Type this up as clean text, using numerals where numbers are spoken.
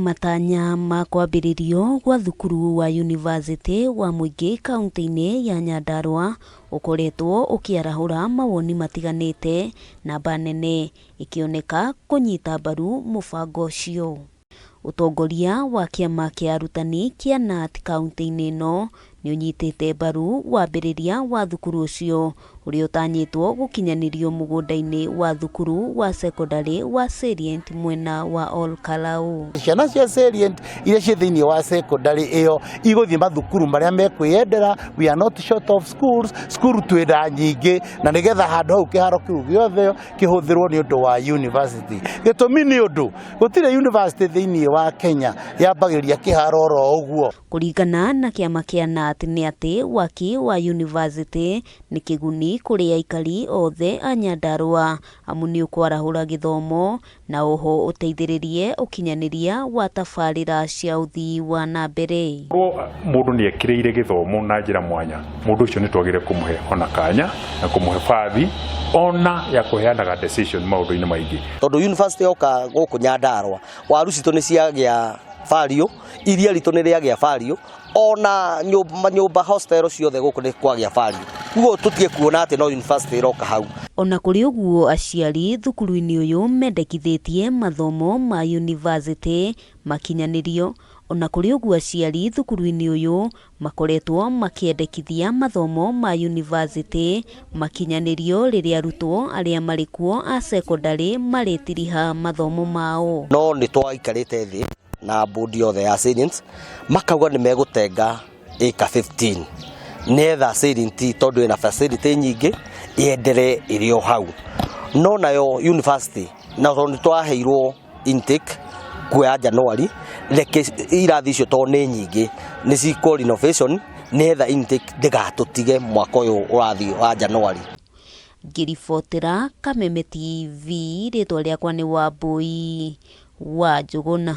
matanya ma kwambĩrĩrio gwa thukuru wa University wa Mwingi kaunti-inĩ ya Nyandarua ukoretwo ukiarahura mawoni matiganĩte, namba nene ikioneka kunyita mbaru mũbango ũcio. Utongoria wa kiama kia arutani kia KNUT kaunti-inĩ ĩno nĩ unyitĩte mbaru wambĩrĩria wa thukuru ũcio ũrĩa ũtanyĩtwo gũkinyanĩrio mũgũnda-inĩ wa thukuru wa secondary wa Salient mwena wa Ol Kalou. Ciana cia Salient iria ciĩ thĩinĩ wa secondary ĩyo igũthiĩ mathukuru marĩa mekwĩyendera. We are not short of schools. Skuru twĩna nyingĩ na nĩgetha handũ hau kĩharo kĩu gĩothe kĩhũthĩrwo nĩ ũndũ wa university. Gĩtũmi nĩ ũndũ gũtirĩ university thĩinĩ wa Kenya yambagĩrĩria kĩharo oro ũguo. Kũringana na kiama kia KNUT nĩ atĩ waki wa university nĩ kĩguni kũrĩ aikari othe a Nyandarua, amu nĩ ũkwarahũra gĩthomo na oho ũteithĩrĩrie ũkinyanĩria wa tabarĩra cia ũthii wa na mbere. Mũndũ nĩ ekĩrĩire gĩthomo na njĩra mwanya, mũndũ ũcio nĩ twagĩrĩire kũmũhe ona kanya na kũmũhe bathi ona ya kũheanaga decision maũndũ-inĩ maingĩ. Tondũ university yoka gũkũ Nyandarua, waru citũ nĩ ciagĩa value, iria ritũ nĩ rĩagĩa value, ona nyũmba hostel ciothe gũkũ nĩ kwagĩa value. Kuo tũtige kuona atĩ no university iroka hau. Ona kũrĩ ũguo, aciari thukuru-inĩ ũyũ mendekithĩtie mathomo ma university makinyanĩrio. Ona kũrĩ ũguo, aciari thukuru-inĩ ũyũ makoretwo makĩendekithia mathomo ma university makinyanĩrio rĩrĩa arutwo arĩa marĩ kuo a secondary marĩtiriha mathomo mao. No nĩ twaikarĩte thĩ na bodi yothe ya Salient makauga nĩ megũtenga ĩka 15 nether Salient tondũ ĩna facility nyingĩ yendere ĩrĩ o hau. No nayo university na nĩ twaheirwo intake kuoya January, reke irathi icio to nĩ nyingĩ nĩ ciko renovation nether intake ndĩgatũtige mwaka ũyũ ũrathi wa January. Ngĩribotera Kameme TV, rĩtwa rĩakwa nĩ Wambui wa Njũgũna.